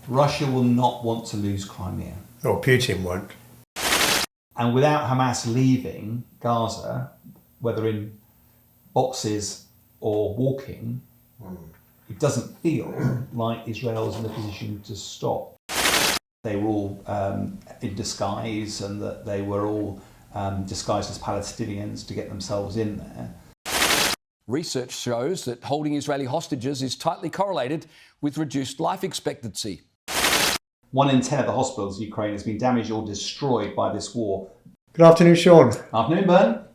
Russia will not want to lose Crimea. Or Putin won't. And without Hamas leaving Gaza, whether in boxes or walking, it doesn't feel like Israel is in a position to stop. They were all in disguise, and that they were all disguised as Palestinians to get themselves in there. Research shows that holding Israeli hostages is tightly correlated with reduced life expectancy. 1 in 10 of the hospitals in Ukraine has been damaged or destroyed by this war. Good afternoon, Sean. Afternoon, Bern.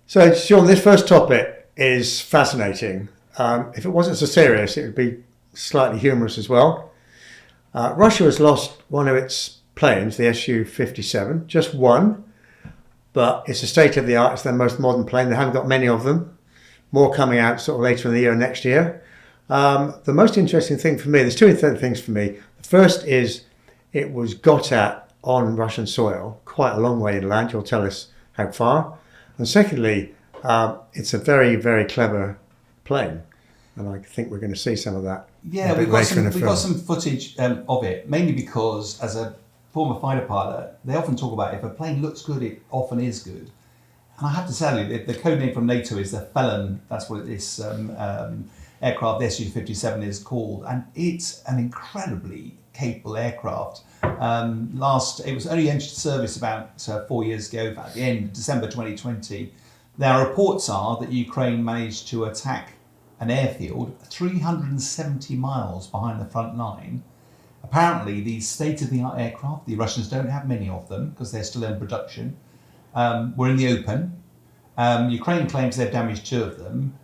So, Sean, this first topic is fascinating. If it wasn't so serious, it would be slightly humorous as well. Russia has lost one of its planes, the Su-57, just one, but it's a state-of-the-art, it's their most modern plane. They haven't got many of them. More coming out sort of later in the year, next year. The most interesting thing for me, there's two things for me. The first is it was got at on Russian soil, quite a long way inland. You'll tell us how far. And secondly, it's a very, very clever plane. And I think we're going to see some of that. Yeah, we've got some footage of it, mainly because as a former fighter pilot, they often talk about if a plane looks good, it often is good. And I have to tell you, the code name from NATO is the FALLOUIT. That's what this aircraft, the Su-57, is called, and it's an incredibly capable aircraft. It was only entered service about 4 years ago, at the end of December 2020. Now, reports are that Ukraine managed to attack an airfield 370 miles behind the front line. Apparently, these state-of-the-art aircraft, the Russians don't have many of them because they're still in production, were in the open. Ukraine claims they've damaged 2 of them.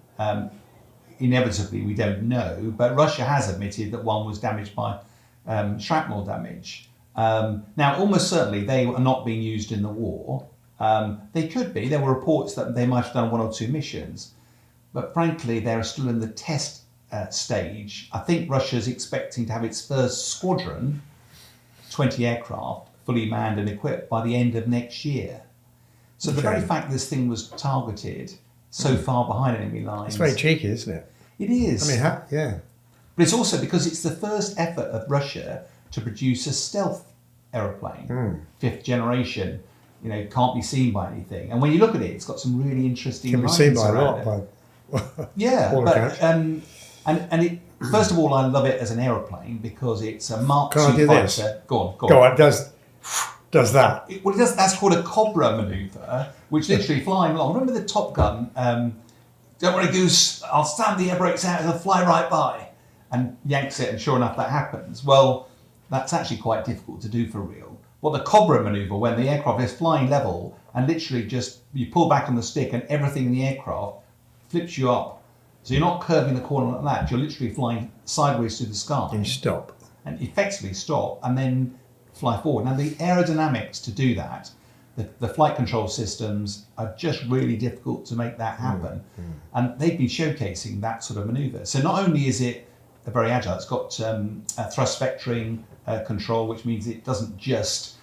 Inevitably, we don't know, but Russia has admitted that one was damaged by shrapnel damage. Now, almost certainly they are not being used in the war. They could be. There were reports that they might have done 1 or 2 missions, but frankly, they're still in the test stage. I think Russia's expecting to have its first squadron, 20 aircraft, fully manned and equipped by the end of next year. So the very fact this thing was targeted so far behind enemy lines. It's very cheeky, isn't it? It is. I mean, yeah. But it's also because it's the first effort of Russia to produce a stealth aeroplane, 5th generation. You know, can't be seen by anything. And when you look at it, it's got some really interesting. Can be seen by a lot. Yeah, but and it. First of all, I love it as an aeroplane because it's a Mark II fighter. Go on. It does that. That's called a Cobra manoeuvre, which literally flying along. Remember the Top Gun? Don't worry, Goose. I'll stand the air brakes out and it'll fly right by, and yanks it, and sure enough, that happens. Well, that's actually quite difficult to do for real. Well, the Cobra manoeuvre, when the aircraft is flying level and literally just you pull back on the stick and everything in the aircraft flips you up. So you're not curving the corner like that. You're literally flying sideways through the sky. And stop. And effectively stop and then fly forward. Now, the aerodynamics to do that, the flight control systems are just really difficult to make that happen. And they've been showcasing that sort of manoeuvre. So not only is it very agile, it's got a thrust vectoring control, which means it doesn't just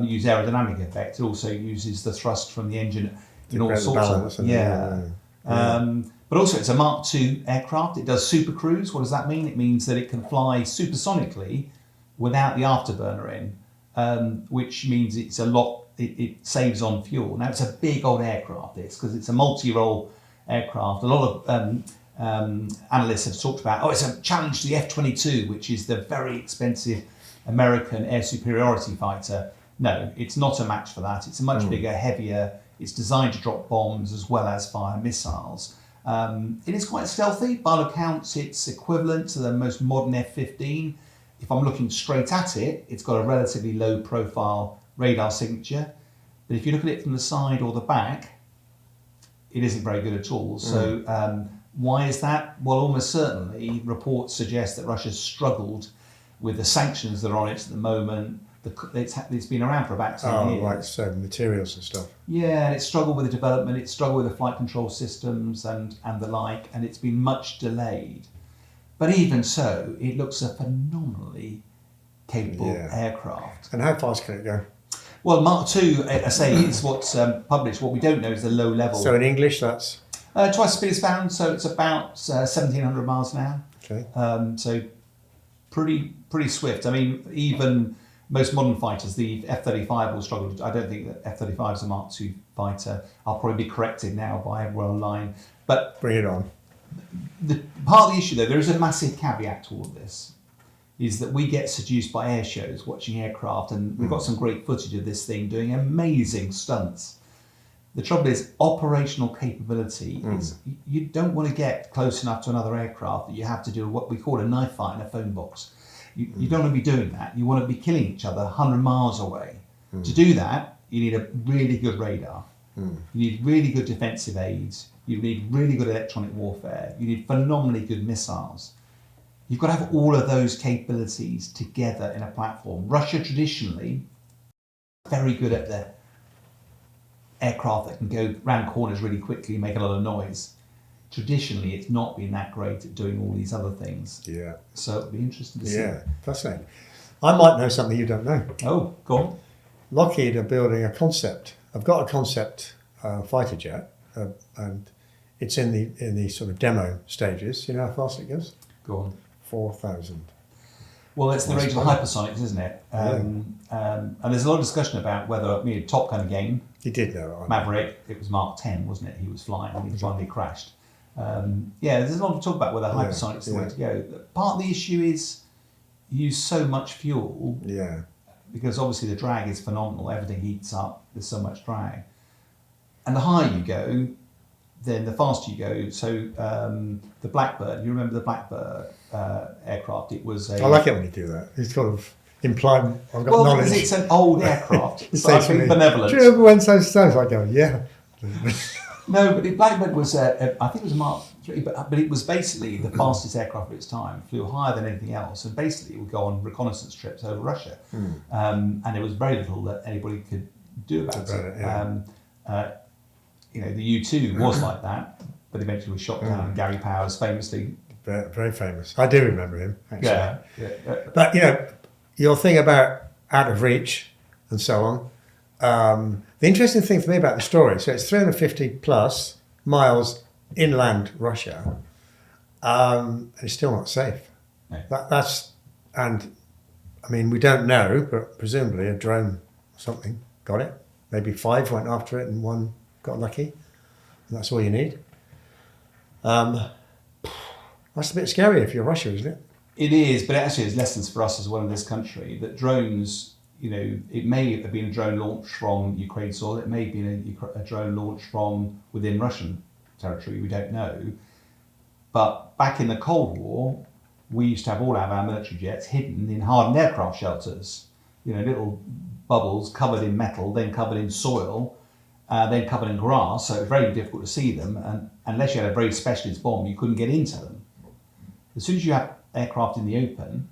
use aerodynamic effect, it also uses the thrust from the engine in all sorts of... But also it's a Mark II aircraft. It does super cruise. What does that mean? It means that it can fly supersonically without the afterburner in, which means it's a lot, it saves on fuel. Now, it's a big old aircraft, this, because it's a multi-role aircraft. A lot of analysts have talked about, it's a challenge to the F-22, which is the very expensive American air superiority fighter. No, it's not a match for that. It's a much bigger, heavier. It's designed to drop bombs as well as fire missiles. It is quite stealthy. By all accounts, it's equivalent to the most modern F-15. If I'm looking straight at it, it's got a relatively low profile radar signature. But if you look at it from the side or the back, it isn't very good at all. So why is that? Well, almost certainly reports suggest that Russia's struggled with the sanctions that are on it at the moment. It's been around for about 10 years. Right, so materials and stuff. Yeah, and it's struggled with the development, it's struggled with the flight control systems and the like, and it's been much delayed. But even so, it looks a phenomenally capable aircraft. And how fast can it go? Well, Mark II, I say, is what's published. What we don't know is the low level. So in English, that's? Twice the speed of sound, so it's about 1,700 miles an hour. Okay. So pretty swift. I mean, even most modern fighters, the F-35 will struggle. I don't think that F-35 is a Mark II fighter. I'll probably be corrected now by everyone online. But bring it on. Part of the issue, though, there is a massive caveat to all of this, is that we get seduced by air shows, watching aircraft, and we've got some great footage of this thing doing amazing stunts. The trouble is, operational capability is, you don't want to get close enough to another aircraft that you have to do what we call a knife fight in a phone box. You don't want to be doing that. You want to be killing each other 100 miles away. To do that, you need a really good radar. You need really good defensive aids. You need really good electronic warfare. You need phenomenally good missiles. You've got to have all of those capabilities together in a platform. Russia traditionally, very good at the aircraft that can go round corners really quickly and make a lot of noise. Traditionally, it's not been that great at doing all these other things. Yeah. So it'll be interesting to see. Yeah, fascinating. I might know something you don't know. Oh, go on. Lockheed are building a concept. I've got a concept fighter jet, and it's in the sort of demo stages. You know how fast it goes? Go on. 4,000. Well, it's the rage of the hypersonics, isn't it? And there's a lot of discussion about whether, Top Gun game. You did know. Maverick, it was Mark 10, wasn't it? He was flying and he finally crashed. There's a lot of talk about whether hypersonics is the way to go. Part of the issue is you use so much fuel. Yeah. Because obviously the drag is phenomenal. Everything heats up. There's so much drag. And the higher you go, then the faster you go. So the Blackbird, you remember the Blackbird aircraft? It was a... I like it when you do that. It's sort of implied I've got knowledge. Because it's an old aircraft. So I've been benevolent. Do you remember when so I go, yeah. No, but the Blackbird was, I think it was a Mark III, but it was basically the fastest aircraft of its time, flew higher than anything else, and basically it would go on reconnaissance trips over Russia. And there was very little that anybody could do about it. The U-2 was like that, but eventually was shot down. Gary Powers famously... Very, very famous. I do remember him, actually. Yeah. But, your thing about out of reach and so on, the interesting thing for me about the story, so it's 350 plus miles inland Russia, and it's still not safe. No. We don't know, but presumably a drone or something got it. Maybe 5 went after it and 1 got lucky. And that's all you need. That's a bit scary if you're Russia, isn't it? It is, but it actually has lessons for us as well in this country, that drones, it may have been a drone launched from Ukraine soil, it may have been a drone launched from within Russian territory, we don't know. But back in the Cold War, we used to have all of our military jets hidden in hardened aircraft shelters, little bubbles covered in metal, then covered in soil, then covered in grass, so it was very difficult to see them, and unless you had a very specialist bomb, you couldn't get into them. As soon as you have aircraft in the open,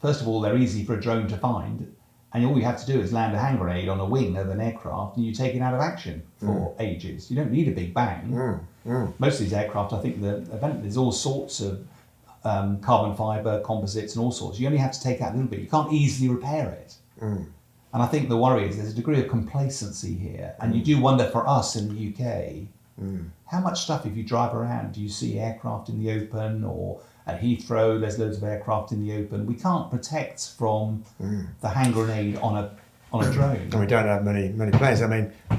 first of all, they're easy for a drone to find, and all you have to do is land a hand grenade on a wing of an aircraft and you take it out of action for ages. You don't need a big bang. Most of these aircraft, I think there's all sorts of carbon fibre, composites and all sorts. You only have to take out a little bit. You can't easily repair it. And I think the worry is there's a degree of complacency here, and you do wonder for us in the UK, how much stuff, if you drive around, do you see aircraft in the open, or at Heathrow there's loads of aircraft in the open. We can't protect from the hand grenade on a drone. And we don't have many planes.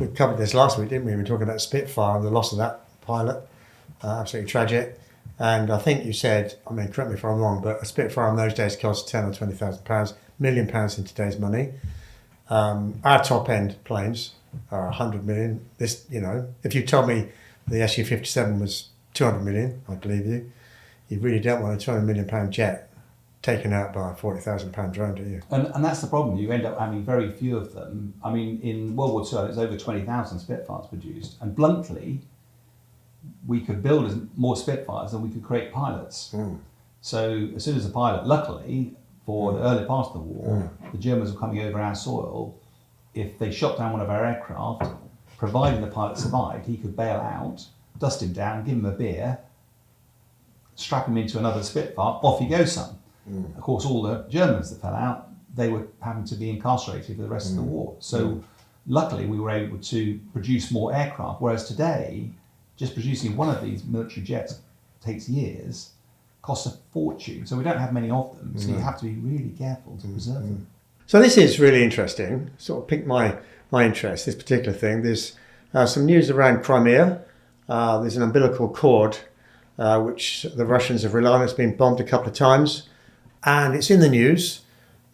We covered this last week, didn't we? We were talking about Spitfire and the loss of that pilot. Absolutely tragic. And I think you said, correct me if I'm wrong, but a Spitfire in those days cost £10,000 or £20,000, £1 million in today's money. Our top end planes are 100 million. This, if you told me the Su-57 was 200 million, I'd believe you. You really don't want a £200 million jet taken out by a £40,000 drone, do you? And that's the problem. You end up having very few of them. In World War II, there's over 20,000 Spitfires produced, and bluntly, we could build more Spitfires than we could create pilots. So as soon as a pilot, luckily, for the early part of the war, the Germans were coming over our soil. If they shot down one of our aircraft, providing the pilot survived, he could bail out, dust him down, give him a beer, strap him into another Spitfire, off he goes, son. Of course, all the Germans that fell out, they were having to be incarcerated for the rest of the war. So luckily we were able to produce more aircraft, whereas today, just producing one of these military jets takes years. cost a fortune. So we don't have many of them. So you have to be really careful to preserve them. So this is really interesting. Sort of piqued my interest, this particular thing. There's some news around Crimea. There's an umbilical cord which the Russians have relied on. It's been bombed a couple of times. And it's in the news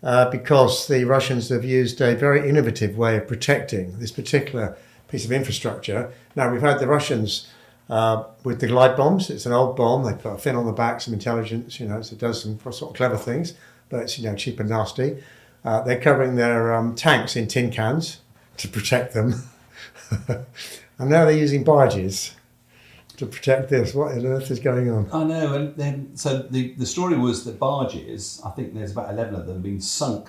because the Russians have used a very innovative way of protecting this particular piece of infrastructure. Now, we've had the Russians with the glide bombs. It's an old bomb. They put a fin on the back, some intelligence, so it does some sort of clever things, but it's, cheap and nasty. They're covering their tanks in tin cans to protect them. And now they're using barges to protect this. What on earth is going on? I know, and then so the story was that barges, I think there's about 11 of them, have been sunk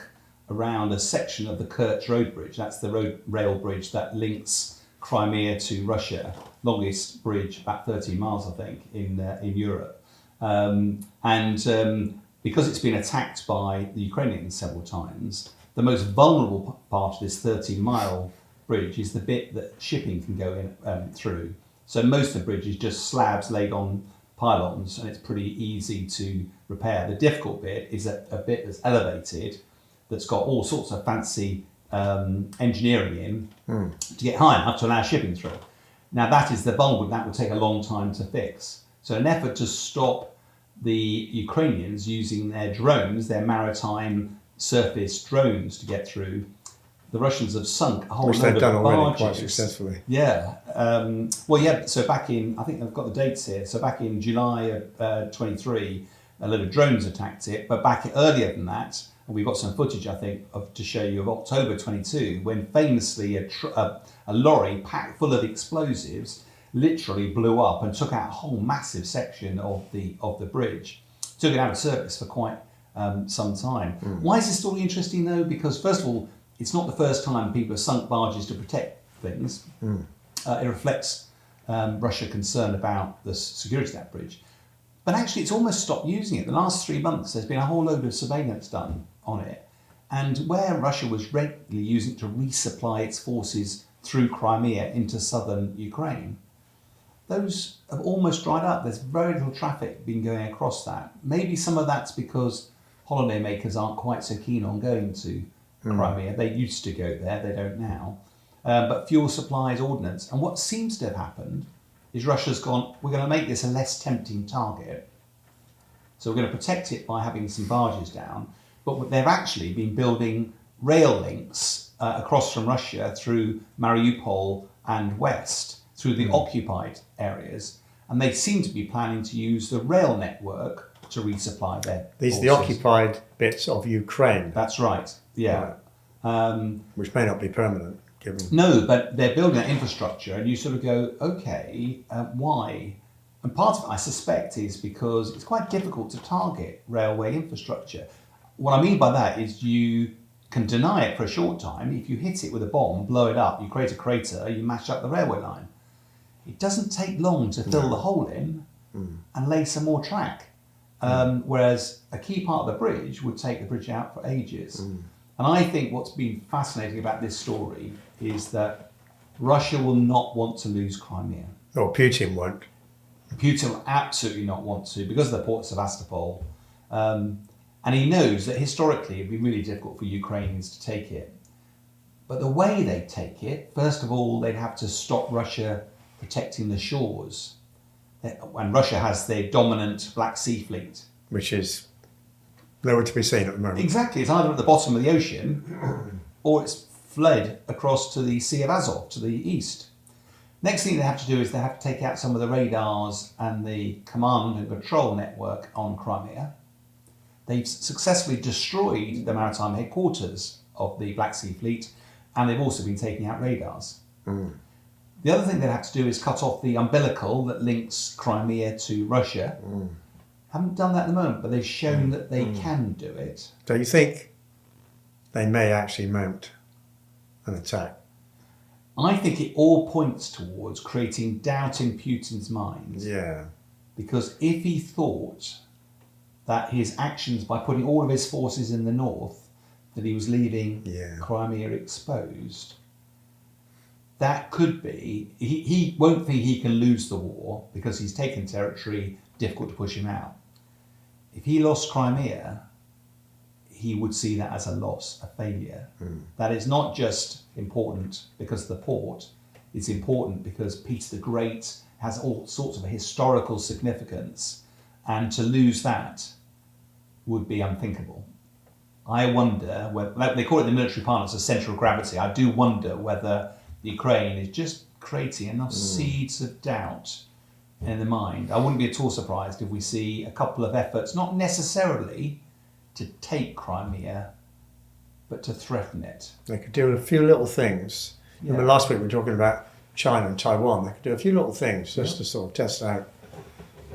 around a section of the Kerch road bridge. That's the rail bridge that links Crimea to Russia, longest bridge, about 13 miles, I think, in Europe. Because it's been attacked by the Ukrainians several times, the most vulnerable part of this 13-mile bridge is the bit that shipping can go in through. So most of the bridge is just slabs laid on pylons, and it's pretty easy to repair. The difficult bit is a bit that's elevated, that's got all sorts of fancy engineering in to get high enough to allow shipping through. Now that is the vulnerable, that will take a long time to fix. So an effort to stop the Ukrainians using their drones, their maritime surface drones to get through, the Russians have sunk a whole Which load they've done of already barges. quite successfully. Yeah. So back in, I think I've got the dates here. So back in July of 23, a load of drones attacked it. But back earlier than that, and we've got some footage, I think, to show you of October 22, when famously a lorry packed full of explosives literally blew up and took out a whole massive section of the bridge. Took it out of service for quite some time. Why is this story interesting though? Because first of all, it's not the first time people have sunk barges to protect things. It reflects Russia concern about the security of that bridge. But actually, it's almost stopped using it. The last 3 months, there's been a whole load of surveillance done on it. And where Russia was regularly using it to resupply its forces through Crimea into southern Ukraine, those have almost dried up. There's very little traffic been going across that. Maybe some of that's because holidaymakers aren't quite so keen on going to Crimea. They used to go there, they don't now. But fuel supplies, ordnance. And what seems to have happened is Russia's gone, we're going to make this a less tempting target. So we're going to protect it by having some barges down. But they've actually been building rail links across from Russia through Mariupol and west, through the occupied areas. And they seem to be planning to use the rail network to resupply their These are forces. the occupied bits of Ukraine. That's right, yeah. Which may not be permanent, given... No, but they're building that infrastructure, and you sort of go, okay, why? And part of it, I suspect, is because it's quite difficult to target railway infrastructure. What I mean by that is you can deny it for a short time. If you hit it with a bomb, blow it up, you create a crater, you mash up the railway line. It doesn't take long to fill the hole in and lay some more track. Whereas a key part of the bridge would take the bridge out for ages. And I think what's been fascinating about this story is that Russia will not want to lose Crimea. Or Putin won't. Putin will absolutely not want to, because of the port of Sevastopol. And he knows that historically it'd be really difficult for Ukrainians to take it. But the way they take it, first of all, they'd have to stop Russia protecting the shores. And Russia has their dominant Black Sea fleet. Which is nowhere to be seen at the moment. Exactly. It's either at the bottom of the ocean or it's fled across to the Sea of Azov, to the east. Next thing they have to do is they have to take out some of the radars and the command and control network on Crimea. They've successfully destroyed the maritime headquarters of the Black Sea Fleet, and they've also been taking out radars. The other thing they have to do is cut off the umbilical that links Crimea to Russia. Haven't done that at the moment, but they've shown that they can do it. Do you think they may actually mount an attack? I think it all points towards creating doubt in Putin's mind. Yeah. Because if he thought that his actions, by putting all of his forces in the north, that he was leaving Crimea exposed, that could be, he won't think he can lose the war because he's taken territory, difficult to push him out. if he lost Crimea, he would see that as a loss, a failure. That is not just important because of the port, it's important because Peter the Great has all sorts of historical significance, and to lose that would be unthinkable. I wonder, whether, they call it the military parlance, a centre of gravity. I do wonder whether Ukraine is just creating enough seeds of doubt in the mind. I wouldn't be at all surprised if we see a couple of efforts, not necessarily to take Crimea, but to threaten it. They could do a few little things. Yeah. Remember last week we were talking about China and Taiwan. They could do a few little things just to sort of test out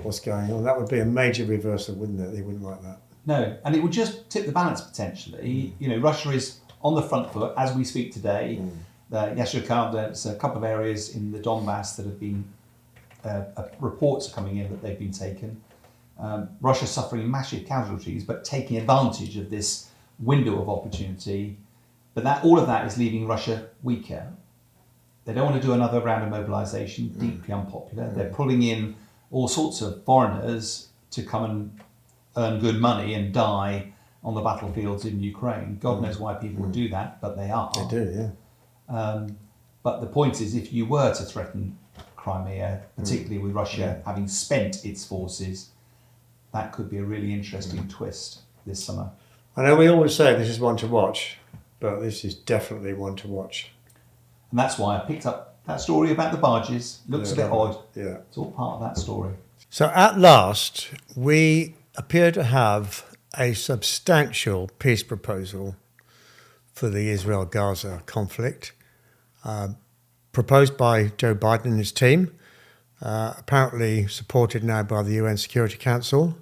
what's going on. That would be a major reversal, wouldn't it? They wouldn't like that. No, and it would just tip the balance potentially. You know, Russia is on the front foot as we speak today. There's a couple of areas in the Donbass that have been, reports are coming in that they've been taken. Russia's suffering massive casualties, but taking advantage of this window of opportunity. But all of that is leaving Russia weaker. They don't want to do another round of mobilisation, deeply unpopular. They're pulling in all sorts of foreigners to come and earn good money and die on the battlefields in Ukraine. God knows why people would do that, but they are. They do, yeah. But the point is, if you were to threaten Crimea, particularly with Russia having spent its forces, that could be a really interesting twist this summer. I know we always say this is one to watch, but this is definitely one to watch. And that's why I picked up that story about the barges. Looks a bit odd. Yeah. It's all part of that story. So at last, we appear to have a substantial peace proposal for the Israel-Gaza conflict, proposed by Joe Biden and his team, apparently supported now by the UN Security Council.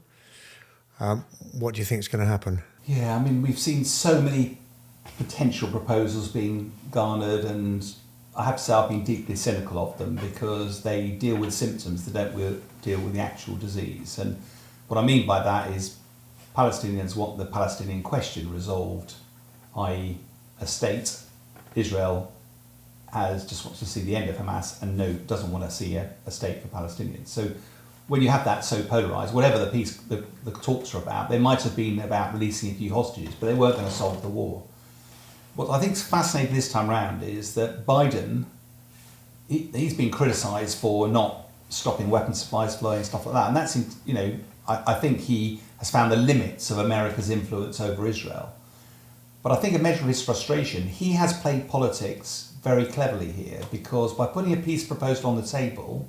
What do you think is going to happen? Yeah, I mean, we've seen so many potential proposals being garnered, and I have to say I've been deeply cynical of them because they deal with symptoms, they don't deal with the actual disease. And what I mean by that is Palestinians want the Palestinian question resolved, i.e. a state. Israel just wants to see the end of Hamas and doesn't want to see a state for Palestinians. So when you have that so polarised, whatever the talks are about, they might have been about releasing a few hostages, but they weren't going to solve the war. What I think is fascinating this time round is that Biden, he's been criticised for not stopping weapons supplies flowing and stuff like that, and that's, you know, I think he has found the limits of America's influence over Israel. But I think a measure of his frustration, he has played politics very cleverly here, because by putting a peace proposal on the table,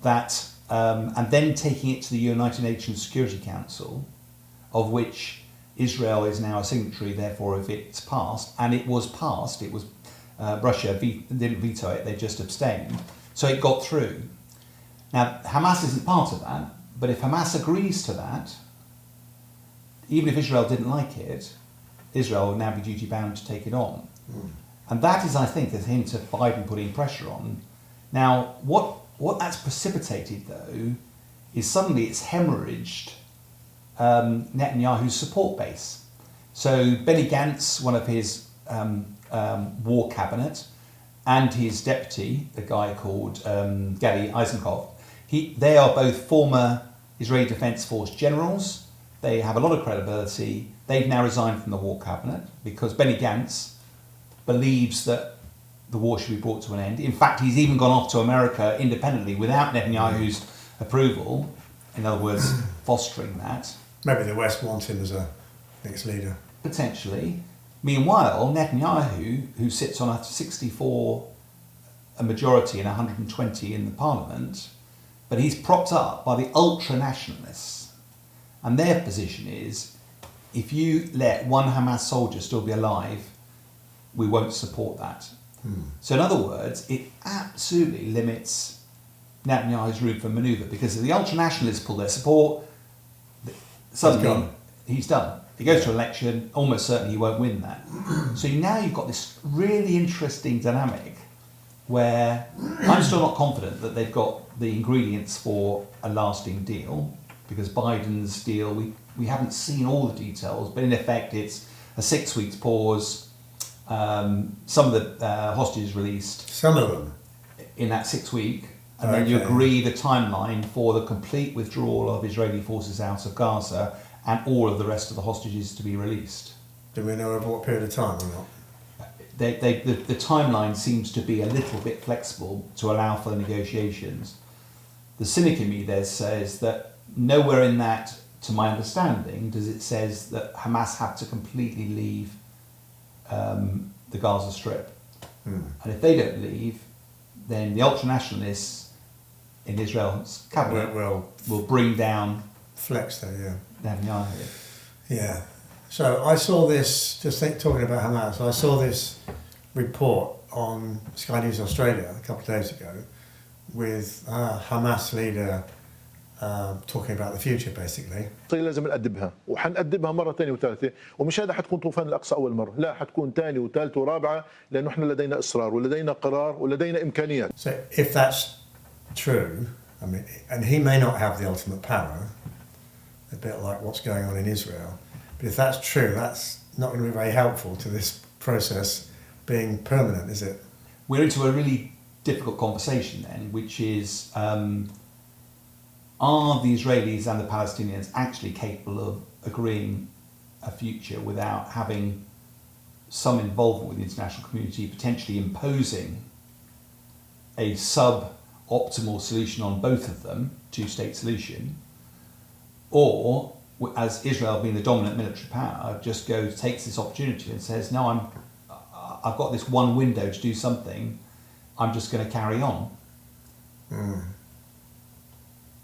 that and then taking it to the United Nations Security Council, of which Israel is now a signatory, therefore if it's passed, and it was passed, it was Russia didn't veto it, they just abstained, so it got through. Now Hamas isn't part of that, but if Hamas agrees to that, even if Israel didn't like it, Israel will now be duty bound to take it on. And that is, I think, a hint of Biden putting pressure on. Now, what that's precipitated, though, is suddenly it's hemorrhaged Netanyahu's support base. So Benny Gantz, one of his war cabinet, and his deputy, the guy called Gadi Eisenkopf, they are both former Israeli Defense Force generals. They have a lot of credibility. They've now resigned from the war cabinet because Benny Gantz believes that the war should be brought to an end. In fact, he's even gone off to America independently without Netanyahu's approval. In other words, fostering that. Maybe the West wants him as a next leader. Potentially. Meanwhile, Netanyahu, who sits on a 64 a majority and 120 in the parliament, but he's propped up by the ultra-nationalists. And their position is, if you let one Hamas soldier still be alive, we won't support that. So in other words, it absolutely limits Netanyahu's room for manoeuvre, because if the ultra-nationalists pull their support, suddenly he's done. He goes to an election, almost certainly he won't win that. So now you've got this really interesting dynamic where I'm still not confident that they've got the ingredients for a lasting deal, because Biden's deal, we haven't seen all the details, but in effect it's a 6 weeks pause. Some of the hostages released. Some of them. In that 6 week. and then you agree the timeline for the complete withdrawal of Israeli forces out of Gaza and all of the rest of the hostages to be released. Do we know over what period of time or not? The timeline seems to be a little bit flexible to allow for the negotiations. The cynic in me there says that nowhere in that, to my understanding, does it says that Hamas have to completely leave the Gaza Strip. And if they don't leave, then the ultra-nationalists in Israel's cabinet will bring down flex there, Netanyahu. Yeah. So I saw this, talking about Hamas, I saw this report on Sky News Australia a couple of days ago with a Hamas leader talking about the future basically. لازم نقدمها وحنقدمها مرة ثانية وثالثة ومش هذا حتكون طوفان الأقصى أول مرة لا حتكون ثانية وثالثة ورابعة لأنه إحنا لدينا إصرار ولدينا قرار ولدينا إمكانيات. So if that's true, I mean, and he may not have the ultimate power, a bit like what's going on in Israel, but if that's true, that's not going to be very helpful to this process being permanent, is it? We're into a really difficult conversation then, which is are the Israelis and the Palestinians actually capable of agreeing a future without having some involvement with the international community, potentially imposing a sub-optimal solution on both of them, two-state solution, or as Israel being the dominant military power, just takes this opportunity and says, no, I've got this one window to do something, I'm just going to carry on.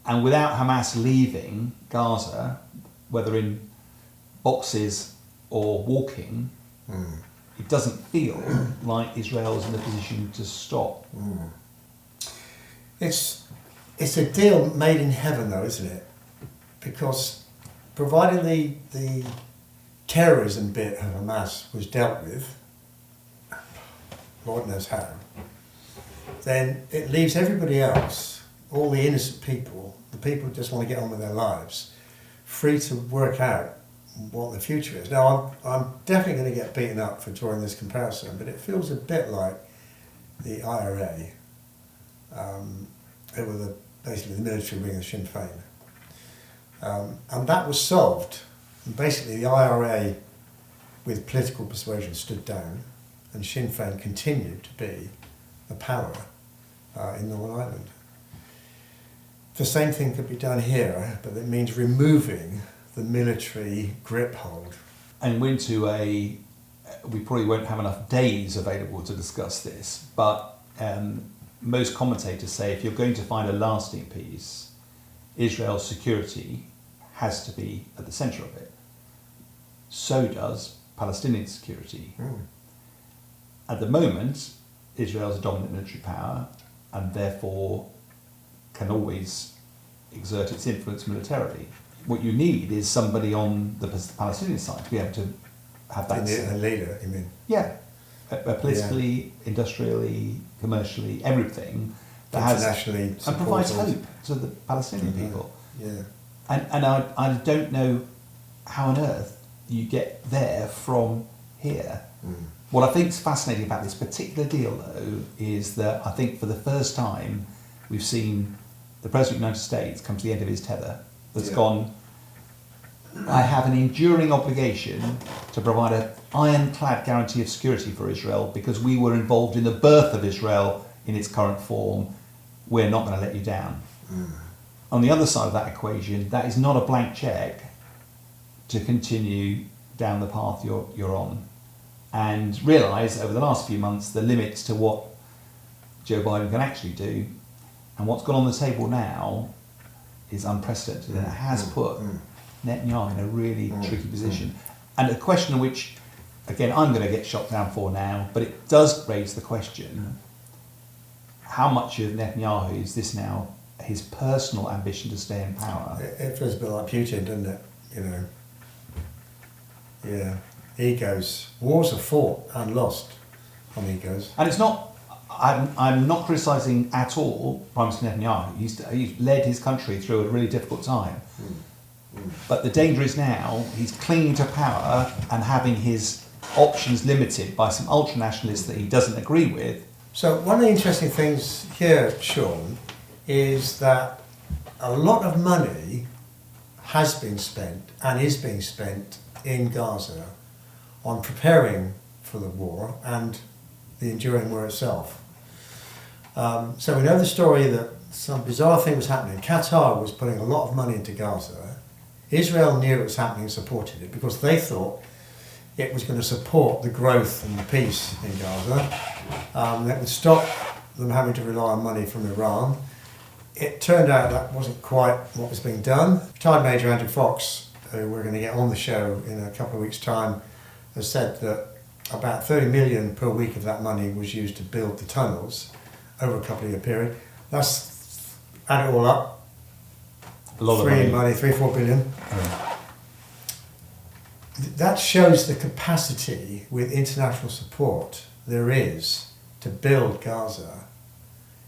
And without Hamas leaving Gaza, whether in boxes or walking, it doesn't feel like Israel's in a position to stop. It's a deal made in heaven though, isn't it? Because provided the terrorism bit of Hamas was dealt with, Lord knows how, then it leaves everybody else, all the innocent people, the people who just want to get on with their lives, free to work out what the future is. Now, I'm definitely going to get beaten up for drawing this comparison, but it feels a bit like the IRA, who were basically the military wing of Sinn Féin. And that was solved. And basically, the IRA, with political persuasion, stood down, and Sinn Féin continued to be the power in Northern Ireland. The same thing could be done here, but it means removing the military grip hold. And we're into we probably won't have enough days available to discuss this, but most commentators say if you're going to find a lasting peace, Israel's security has to be at the centre of it. So does Palestinian security. At the moment, Israel is a dominant military power and therefore can always exert its influence militarily. What you need is somebody on the Palestinian side to be able to have that. A leader, you mean? Yeah. Politically, industrially, commercially, everything that has and provides hope to the Palestinian people. Yeah. And I don't know how on earth you get there from here. What I think is fascinating about this particular deal, though, is that I think for the first time we've seen the President of the United States come to the end of his tether. That's gone, I have an enduring obligation to provide an ironclad guarantee of security for Israel because we were involved in the birth of Israel in its current form. We're not going to let you down. On the other side of that equation, that is not a blank check to continue down the path you're on. And realise over the last few months the limits to what Joe Biden can actually do. And what's gone on the table now is unprecedented. And it has put Netanyahu in a really tricky position. And a question which, again, I'm going to get shot down for now, but it does raise the question, how much of Netanyahu is this now his personal ambition to stay in power? It feels a bit like Putin, doesn't it? You know. Yeah. Egos. Wars are fought and lost on egos. And it's not, I'm not criticising at all Prime Minister Netanyahu. He's led his country through a really difficult time. But the danger is now he's clinging to power and having his options limited by some ultra-nationalists that he doesn't agree with. So one of the interesting things here, Sean, is that a lot of money has been spent and is being spent in Gaza on preparing for the war and the enduring war itself. So we know the story that some bizarre thing was happening. Qatar was putting a lot of money into Gaza. Israel knew it was happening and supported it because they thought it was going to support the growth and the peace in Gaza. That would stop them having to rely on money from Iran. It turned out that wasn't quite what was being done. Retired Major Andrew Fox, who we're going to get on the show in a couple of weeks' time, has said that about 30 million per week of that money was used to build the tunnels over a couple of year period. That's, add it all up, A lot of money. 3-4 billion. That shows the capacity with international support there is to build Gaza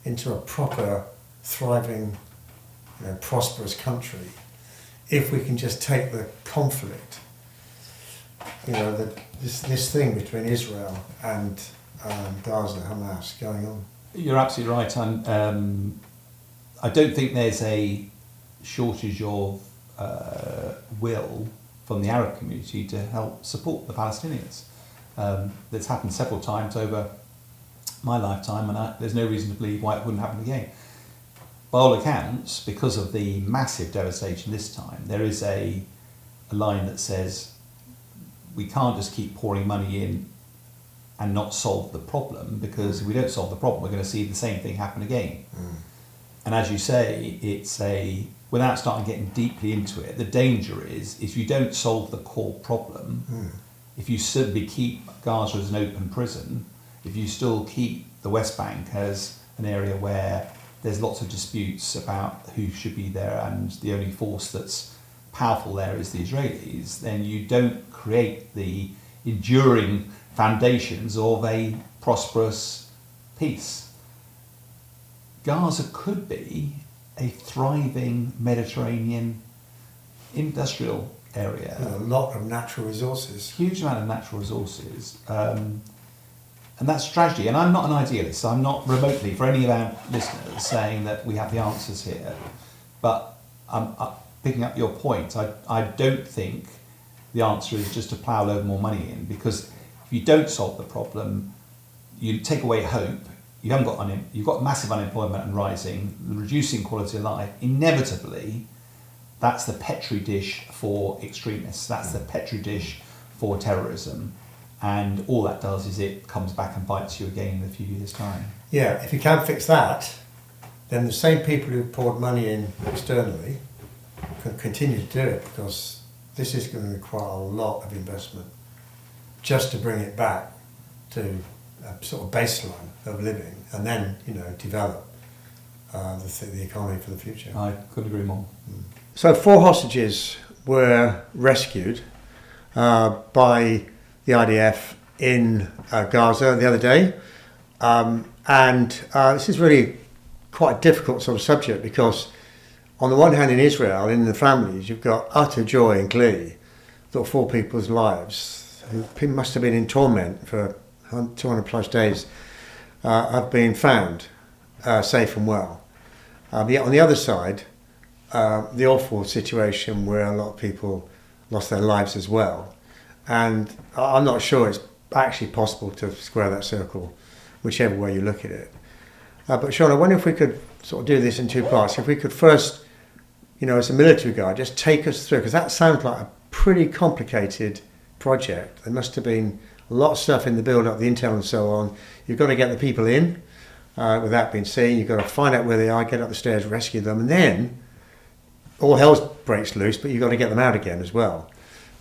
into a proper, thriving, prosperous country if we can just take the conflict, this thing between Israel and Gaza, Hamas, going on. You're absolutely right. I don't think there's a shortage of will from the Arab community to help support the Palestinians. That's happened several times over my lifetime, and there's no reason to believe why it wouldn't happen again. By all accounts, because of the massive devastation this time, there is a line that says we can't just keep pouring money in and not solve the problem, because if we don't solve the problem, we're going to see the same thing happen again. And as you say, without starting getting deeply into it, the danger is if you don't solve the core problem, if you simply keep Gaza as an open prison, if you still keep the West Bank as an area where there's lots of disputes about who should be there and the only force that's powerful there is the Israelis, then you don't create the enduring foundations of a prosperous peace. Gaza could be a thriving Mediterranean industrial area. A lot of natural resources. Huge amount of natural resources. And that's tragedy. And I'm not an idealist. I'm not remotely, for any of our listeners, saying that we have the answers here. But picking up your point, I don't think the answer is just to plough a load more money in, because if you don't solve the problem, you take away hope. You've got massive unemployment and rising, reducing quality of life. Inevitably, that's the petri dish for extremists. That's the petri dish for terrorism. And all that does is it comes back and bites you again in a few years' time. Yeah, if you can't fix that, then the same people who poured money in externally can continue to do it, because this is going to require a lot of investment just to bring it back to a sort of baseline of living, and then develop the economy for the future. I couldn't agree more. So 4 hostages were rescued by the IDF in Gaza the other day, and this is really quite a difficult sort of subject, because on the one hand in Israel, in the families, you've got utter joy and glee that 4 people's lives, who must have been in torment for 200 plus days, have been found safe and well. Yet on the other side, the awful situation where a lot of people lost their lives as well. And I'm not sure it's actually possible to square that circle, whichever way you look at it. But Sean, I wonder if we could sort of do this in 2 parts. If we could first, as a military guy, just take us through, because that sounds like a pretty complicated project. There must have been a lot of stuff in the build-up, the intel and so on. You've got to get the people in without being seen. You've got to find out where they are, get up the stairs, rescue them, and then all hell breaks loose, but you've got to get them out again as well.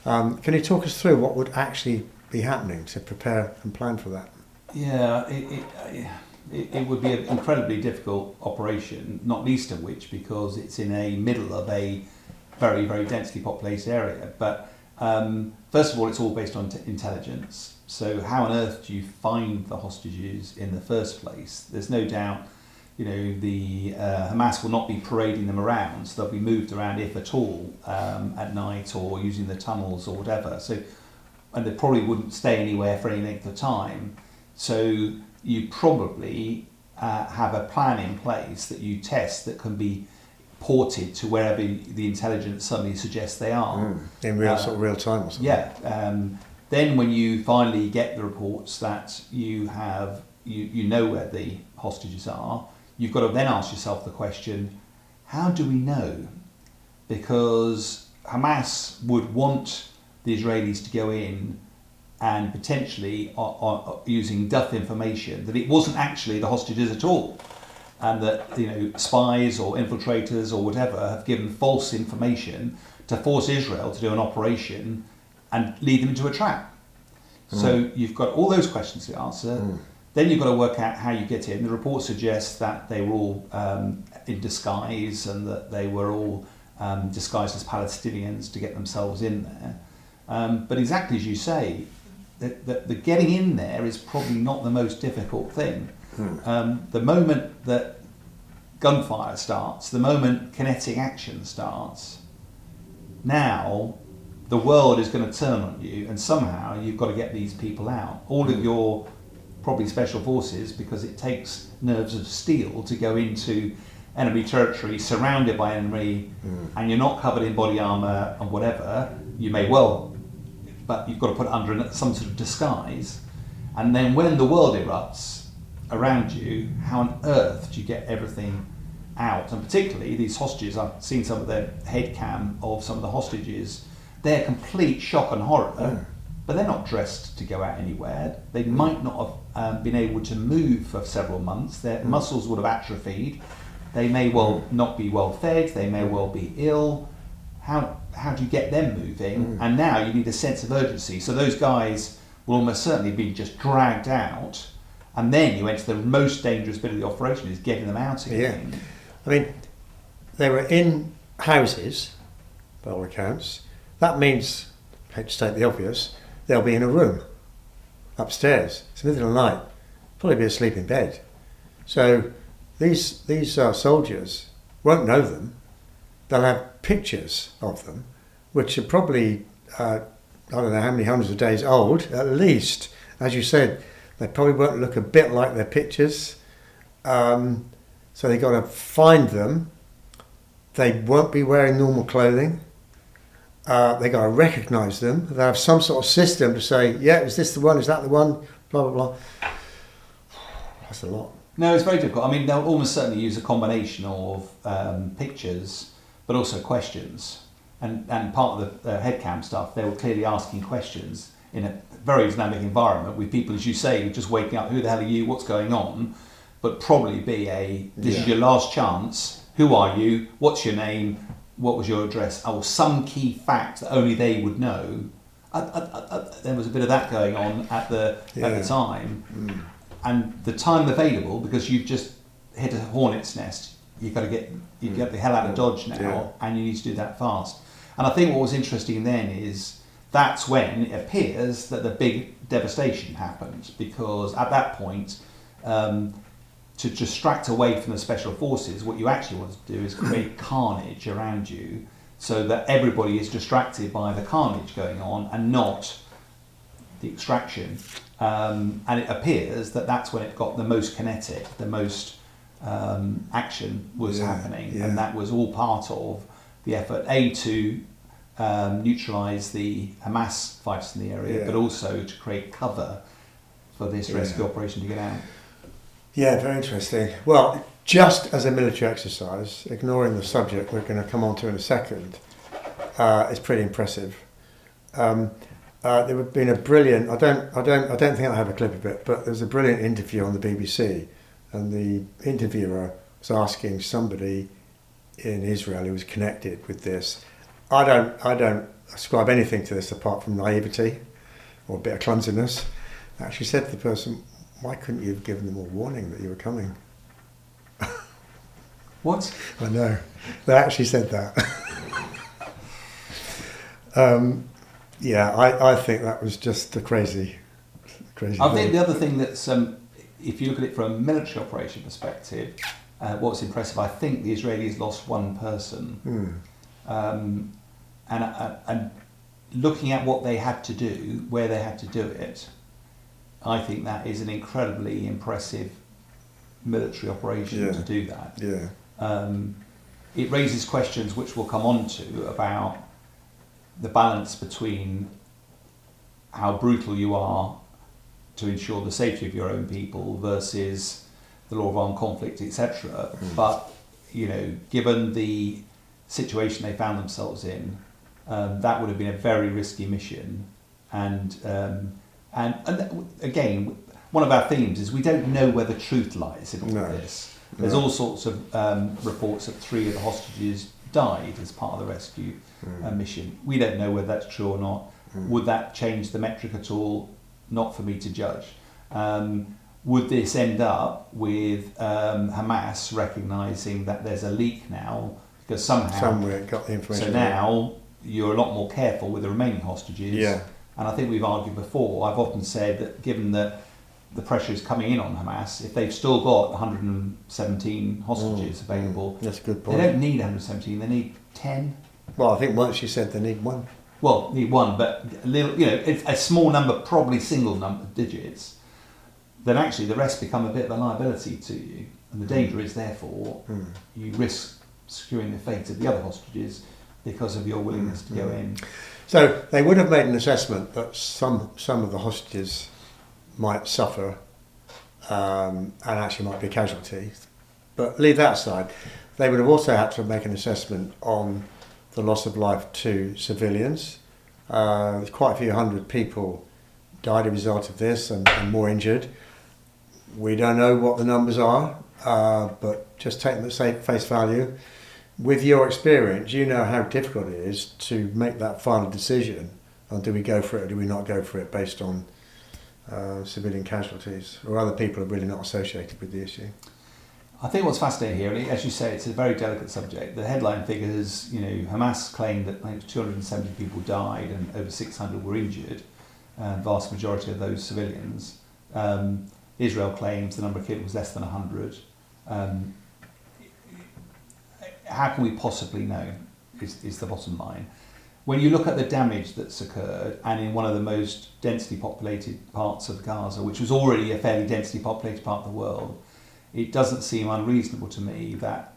Can you talk us through what would actually be happening to prepare and plan for that? Yeah, it would be an incredibly difficult operation, not least of which because it's in a middle of a very, very densely populated area. But first of all, it's all based on intelligence. So how on earth do you find the hostages in the first place? There's no doubt, the Hamas will not be parading them around, so they'll be moved around, if at all, at night or using the tunnels or whatever. So, and they probably wouldn't stay anywhere for any length of time. So you probably have a plan in place that you test that can be ported to wherever the intelligence suddenly suggests they are. In sort of real time or something. Yeah. Then when you finally get the reports that you have, you know where the hostages are, you've got to then ask yourself the question, how do we know? Because Hamas would want the Israelis to go in and potentially using duff information that it wasn't actually the hostages at all, and that spies or infiltrators or whatever have given false information to force Israel to do an operation and lead them into a trap. So you've got all those questions to answer. Then you've got to work out how you get in. The report suggests that they were all in disguise and that they were all disguised as Palestinians to get themselves in there. But exactly as you say, the getting in there is probably not the most difficult thing. The moment that gunfire starts, the moment kinetic action starts, now the world is going to turn on you, and somehow you've got to get these people out. All of your probably special forces, because it takes nerves of steel to go into enemy territory, surrounded by enemy, and you're not covered in body armour and whatever. You may well, but you've got to put it under some sort of disguise. And then when the world erupts around you, how on earth do you get everything out? And particularly these hostages, I've seen some of the head cam of some of the hostages. They're complete shock and horror, but they're not dressed to go out anywhere. They might not have been able to move for several months. Their muscles would have atrophied. They may well not be well fed. They may well be ill. How do you get them moving? And now you need a sense of urgency. So those guys will almost certainly be just dragged out, and then you enter the most dangerous bit of the operation, is getting them out again. Yeah. I mean, they were in houses, by all accounts. That means, I hate to state the obvious, they'll be in a room upstairs. It's the middle of the night. Probably be asleep in bed. So these soldiers won't know them. They'll have pictures of them, which are probably, I don't know how many hundreds of days old, at least. As you said, they probably won't look a bit like their pictures. So they've got to find them. They won't be wearing normal clothing. They've got to recognise them. They have some sort of system to say, yeah, is this the one? Is that the one? Blah, blah, blah. That's a lot. No, it's very difficult. I mean, they'll almost certainly use a combination of pictures, but also questions. And part of the headcam stuff, they were clearly asking questions in a very dynamic environment with people, as you say, just waking up, who the hell are you, what's going on? But probably be this is your last chance, who are you, what's your name, what was your address, or some key fact that only they would know. There was a bit of that going on at the time. And the time available, because you've just hit a hornet's nest, you've got to get the hell out of Dodge now, and you need to do that fast. And I think what was interesting then is that's when it appears that the big devastation happened, because at that point, to distract away from the special forces, what you actually want to do is create carnage around you, so that everybody is distracted by the carnage going on and not the extraction. And it appears that that's when it got the most kinetic, the most action was happening, and that was all part of the effort, to neutralise the Hamas fighters in the area, but also to create cover for this rescue operation to get out. Yeah, very interesting. Well, just as a military exercise, ignoring the subject we're going to come on to in a second, it's pretty impressive. There would have been a brilliant. I don't think I have a clip of it, but there's a brilliant interview on the BBC, and the interviewer was asking somebody in Israel who was connected with this. I don't ascribe anything to this apart from naivety or a bit of clumsiness. I actually said to the person, "Why couldn't you have given them a warning that you were coming?" What? I know. They actually said that. I think that was just a crazy I think the other thing that's, if you look at it from a military operation perspective, what's impressive, I think the Israelis lost one person. And looking at what they had to do, where they had to do it, I think that is an incredibly impressive military operation to do that. Yeah. It raises questions which we'll come on to about the balance between how brutal you are to ensure the safety of your own people versus the law of armed conflict, etc. But, given the situation they found themselves in, that would have been a very risky mission. And again, one of our themes is we don't know where the truth lies in all of this. There's all sorts of reports that 3 of the hostages died as part of the rescue mission. We don't know whether that's true or not. Would that change the metric at all? Not for me to judge. Would this end up with Hamas recognising that there's a leak now because somewhere got the information? So now you're a lot more careful with the remaining hostages. Yeah. And I think we've argued before. I've often said that given that the pressure is coming in on Hamas, if they've still got 117 hostages available, that's a good point. They don't need 117. They need 10. Well, I think once you said they need 1. Well, need 1, but a little, it's a small number, probably single number digits. Then actually the rest become a bit of a liability to you, and the danger is therefore you risk securing the fate of the other hostages because of your willingness to go in. So they would have made an assessment that some of the hostages might suffer and actually might be casualties. But leave that aside. They would have also had to make an assessment on the loss of life to civilians. Quite a few hundred people died as a result of this and more injured. We don't know what the numbers are, but just take them at face value. With your experience, you know how difficult it is to make that final decision on do we go for it or do we not go for it based on civilian casualties, or other people are really not associated with the issue. I think what's fascinating here, and as you say, it's a very delicate subject. The headline figures, Hamas claimed that 270 people died and over 600 were injured, vast majority of those civilians. Israel claims the number of killed was less than 100. How can we possibly know, is the bottom line. When you look at the damage that's occurred, and in one of the most densely populated parts of Gaza, which was already a fairly densely populated part of the world, it doesn't seem unreasonable to me that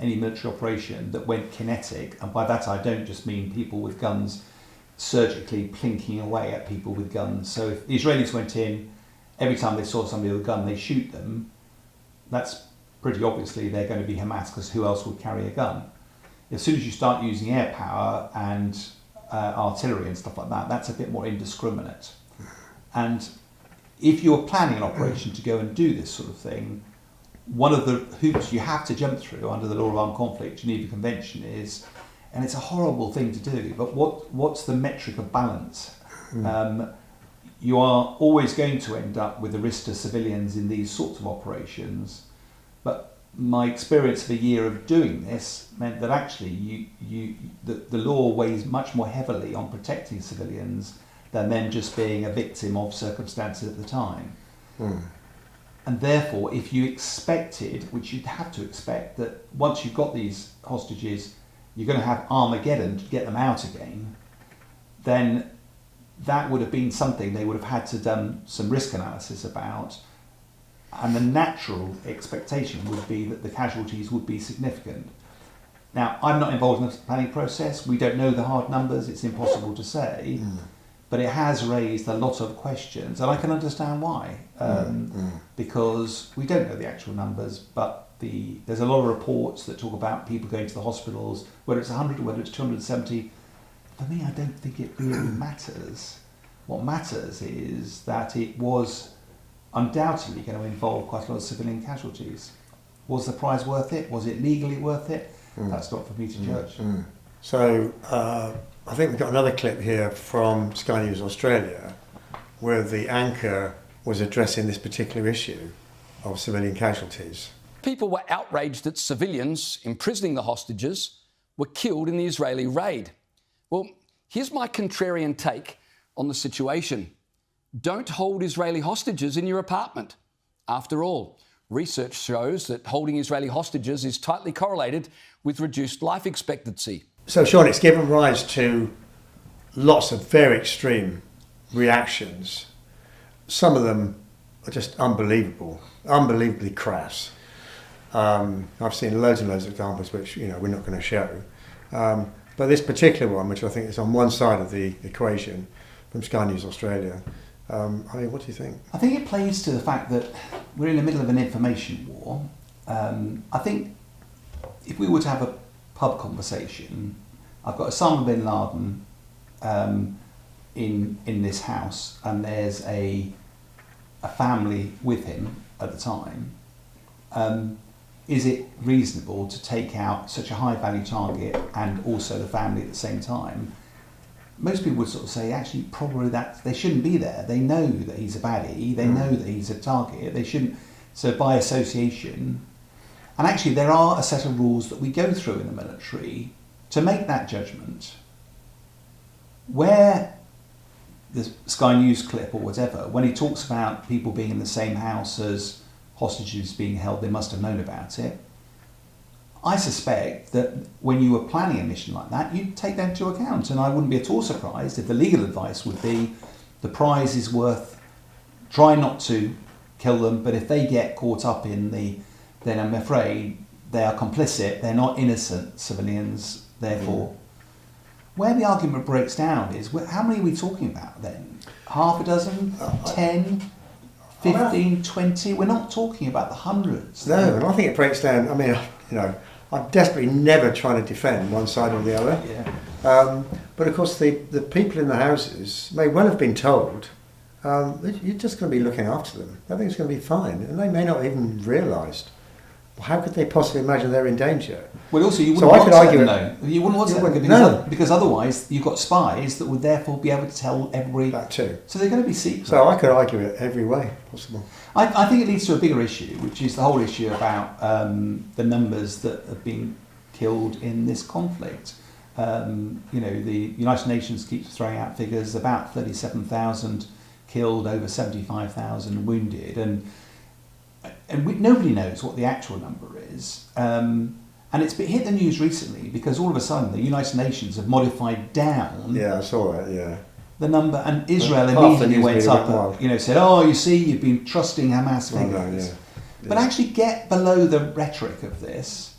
any military operation that went kinetic, and by that I don't just mean people with guns surgically plinking away at people with guns. So if the Israelis went in, every time they saw somebody with a gun, they shoot them, that's pretty obviously they're going to be Hamas, because who else would carry a gun? As soon as you start using air power and artillery and stuff like that, that's a bit more indiscriminate. And if you're planning an operation to go and do this sort of thing, one of the hoops you have to jump through under the law of armed conflict, Geneva Convention, is, and it's a horrible thing to do, but what's the metric of balance? You are always going to end up with a risk to civilians in these sorts of operations, but my experience of a year of doing this meant that actually the law weighs much more heavily on protecting civilians than them just being a victim of circumstances at the time. And therefore, if you expected, which you'd have to expect, that once you've got these hostages, you're going to have Armageddon to get them out again, then that would have been something they would have had to done some risk analysis about. And the natural expectation would be that the casualties would be significant. Now, I'm not involved in the planning process. We don't know the hard numbers. It's impossible to say. But it has raised a lot of questions, and I can understand why. Because we don't know the actual numbers, but there's a lot of reports that talk about people going to the hospitals, whether it's 100 or whether it's 270. For me, I don't think it really matters. What matters is that it was undoubtedly going to involve quite a lot of civilian casualties. Was the prize worth it? Was it legally worth it? That's not for me to judge. So I think we've got another clip here from Sky News Australia where the anchor was addressing this particular issue of civilian casualties. People were outraged that civilians imprisoning the hostages were killed in the Israeli raid. Well, here's my contrarian take on the situation. Don't hold Israeli hostages in your apartment. After all, research shows that holding Israeli hostages is tightly correlated with reduced life expectancy. So, Sean, it's given rise to lots of very extreme reactions. Some of them are just unbelievably crass. I've seen loads and loads of examples which we're not going to show. But this particular one, which I think is on one side of the equation, from Sky News Australia, what do you think? I think it plays to the fact that we're in the middle of an information war. I think if we were to have a pub conversation, I've got Osama bin Laden in this house, and there's a family with him at the time. Is it reasonable to take out such a high value target and also the family at the same time? Most people would sort of say, actually, probably that they shouldn't be there. They know that he's a baddie. They know that he's a target. They shouldn't. So by association, and actually there are a set of rules that we go through in the military to make that judgment. Where the Sky News clip or whatever, when he talks about people being in the same house as hostages being held, they must have known about it. I suspect that when you were planning a mission like that, you'd take that into account, and I wouldn't be at all surprised if the legal advice would be the prize is worth, try not to kill them, but if they get caught up in then I'm afraid they are complicit, they're not innocent civilians, therefore. Where the argument breaks down is, how many are we talking about then? Half a dozen? 10? 15, 20? We're not talking about the hundreds. No, and I think it breaks down. I mean, I'm desperately never trying to defend one side or the other. Yeah. But of course, the people in the houses may well have been told, you're just going to be looking after them. Everything's going to be fine. And they may not even realised. Well, how could they possibly imagine they're in danger? Well, also, you wouldn't want to let them know. You wouldn't want to let them No. because otherwise you've got spies that would therefore be able to tell everybody. That too. So they're going to be secret. So I could argue it every way possible. I think it leads to a bigger issue, which is the whole issue about the numbers that have been killed in this conflict. The United Nations keeps throwing out figures, about 37,000 killed, over 75,000 wounded, and nobody knows what the actual number is. And it's hit the news recently because all of a sudden the United Nations have modified down. Yeah, I saw that. Yeah. The number, and Israel Half the immediately news went media up. went Said, "Oh, you see, you've been trusting Hamas figures." Oh, no, yeah. But actually, get below the rhetoric of this.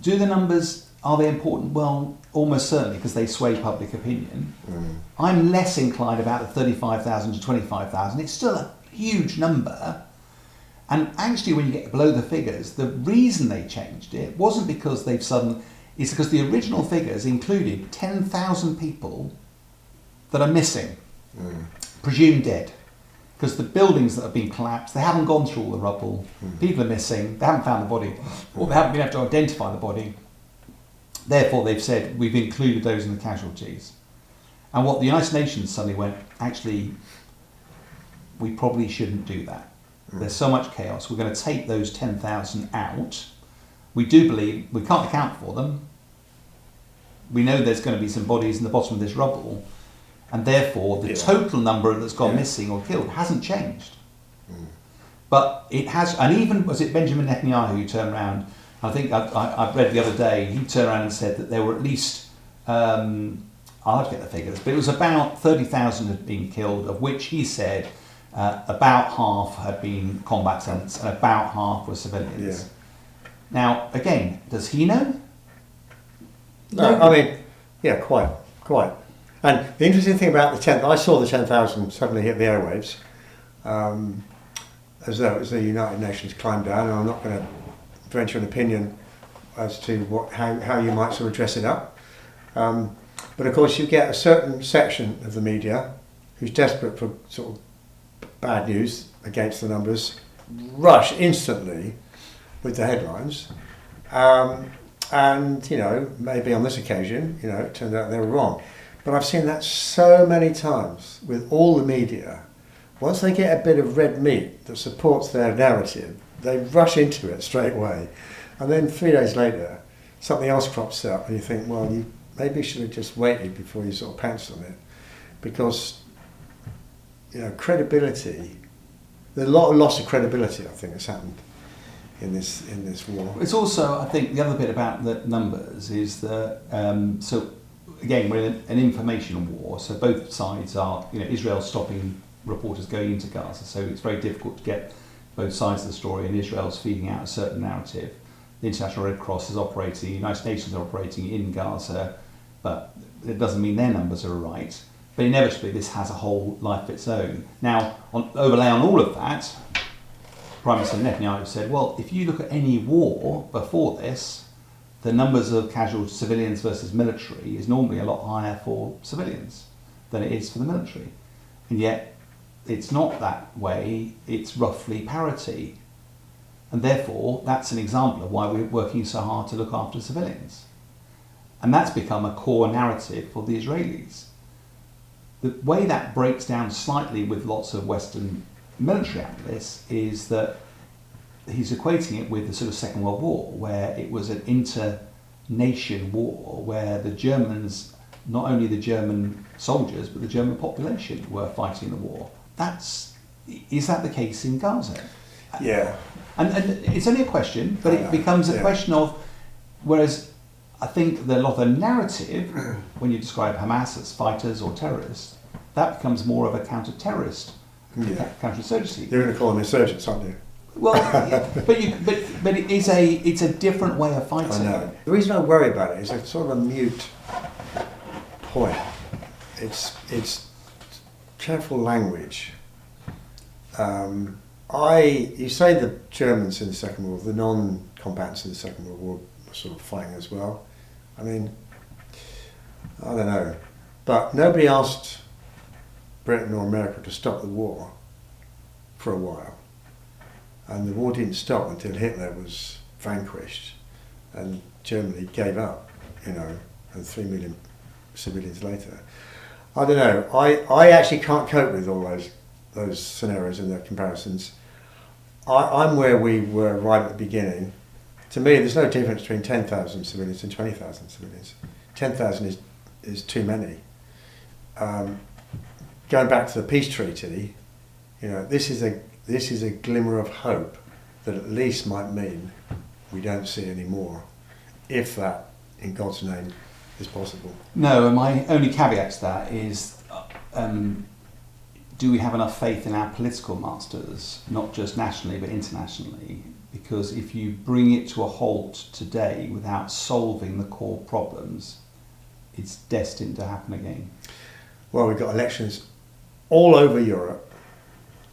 Do the numbers, are they important? Well, almost certainly, because they sway public opinion. I'm less inclined about the 35,000 to 25,000. It's still a huge number. And actually, when you get below the figures, the reason they changed it wasn't because it's because the original figures included 10,000 people that are missing, presumed dead. Because the buildings that have been collapsed, they haven't gone through all the rubble. People are missing, they haven't found the body, or they haven't been able to identify the body. Therefore, they've said, we've included those in the casualties. And what the United Nations suddenly went, actually, we probably shouldn't do that. There's so much chaos. We're going to take those 10,000 out. We do believe we can't account for them. We know there's going to be some bodies in the bottom of this rubble, and therefore the total number that's gone missing or killed hasn't changed. But it has, and even was it Benjamin Netanyahu who turned around? I think I read the other day. He turned around and said that there were at least I'll have to get the figures, but it was about 30,000 had been killed, of which he said. About half had been combatants and about half were civilians. Yeah. Now, again, does he know? No, I mean, yeah, quite. And the interesting thing about the 10th, I saw the 10,000 suddenly hit the airwaves, as though it was the United Nations climbed down, and I'm not going to venture an opinion as to how you might sort of dress it up. But of course, you get a certain section of the media who's desperate for sort of bad news against the numbers, rush instantly with the headlines, and maybe on this occasion, it turned out they were wrong. But I've seen that so many times with all the media. Once they get a bit of red meat that supports their narrative, they rush into it straight away, and then 3 days later, something else crops up, and you think, well, you maybe should have just waited before you sort of pounced on it, because. Credibility. There's a lot of loss of credibility, I think, has happened in this war. It's also, I think, the other bit about the numbers is that. So again, we're in an information war. So both sides are, Israel stopping reporters going into Gaza, so it's very difficult to get both sides of the story, and Israel's feeding out a certain narrative. The International Red Cross is operating, the United Nations are operating in Gaza, but it doesn't mean their numbers are right. But inevitably this has a whole life of its own. Now, overlay on all of that, Prime Minister Netanyahu said, well, if you look at any war before this, the numbers of casual civilians versus military is normally a lot higher for civilians than it is for the military. And yet, it's not that way, it's roughly parity. And therefore, that's an example of why we're working so hard to look after civilians. And that's become a core narrative for the Israelis. The way that breaks down slightly with lots of Western military analysts is that he's equating it with the sort of Second World War, where it was an inter-nation war, where the Germans, not only the German soldiers, but the German population were fighting the war. Is that the case in Gaza? Yeah. And it's only a question, but it becomes a question of, whereas I think that a lot of the narrative, when you describe Hamas as fighters or terrorists, that becomes more of a counter-terrorist, counter-insurgency. You're going to call them insurgents, aren't you? Well, but it's a different way of fighting. I know. The reason I worry about it is it's sort of a mute point. It's careful language. You say the Germans in the Second World War, the non-combatants in the Second World War were sort of fighting as well. I mean, I don't know. But nobody asked Britain or America to stop the war for a while. And the war didn't stop until Hitler was vanquished and Germany gave up, and 3 million civilians later. I don't know. I actually can't cope with all those scenarios and their comparisons. I'm where we were right at the beginning. To me, there's no difference between 10,000 civilians and 20,000 civilians. 10,000 is too many. Going back to the peace treaty, this is a glimmer of hope that at least might mean we don't see any more, if that, in God's name, is possible. No, and my only caveat to that is, do we have enough faith in our political masters, not just nationally but internationally? Because if you bring it to a halt today without solving the core problems, it's destined to happen again. Well, we've got elections all over Europe,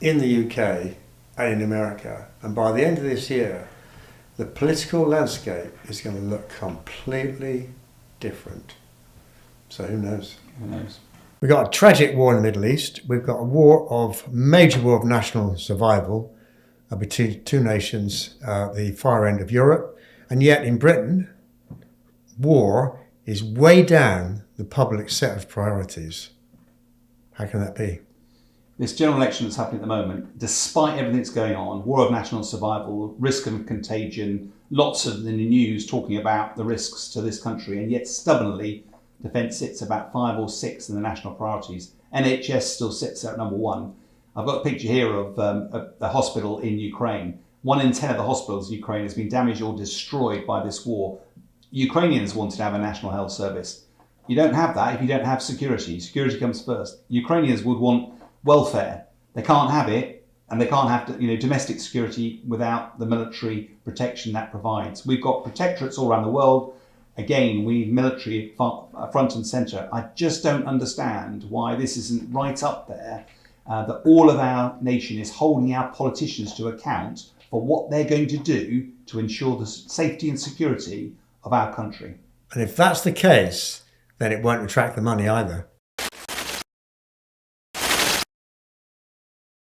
in the UK and in America, and by the end of this year, the political landscape is going to look completely different. So who knows? Who knows? We've got a tragic war in the Middle East. We've got a major war of national survival between two nations, the far end of Europe. And yet in Britain, war is way down the public set of priorities. How can that be? This general election that's happening at the moment, despite everything that's going on, war of national survival, risk of contagion, lots of the news talking about the risks to this country, and yet stubbornly, defence sits about 5 or 6 in the national priorities. NHS still sits at number 1. I've got a picture here of a hospital in Ukraine. 1 in 10 of the hospitals in Ukraine has been damaged or destroyed by this war. Ukrainians wanted to have a national health service. You don't have that if you don't have security. Security comes first. Ukrainians would want welfare. They can't have it, and they can't have domestic security without the military protection that provides. We've got protectorates all around the world. Again, we need military front and centre. I just don't understand why this isn't right up there, that all of our nation is holding our politicians to account for what they're going to do to ensure the safety and security of our country. And if that's the case, then it won't attract the money either.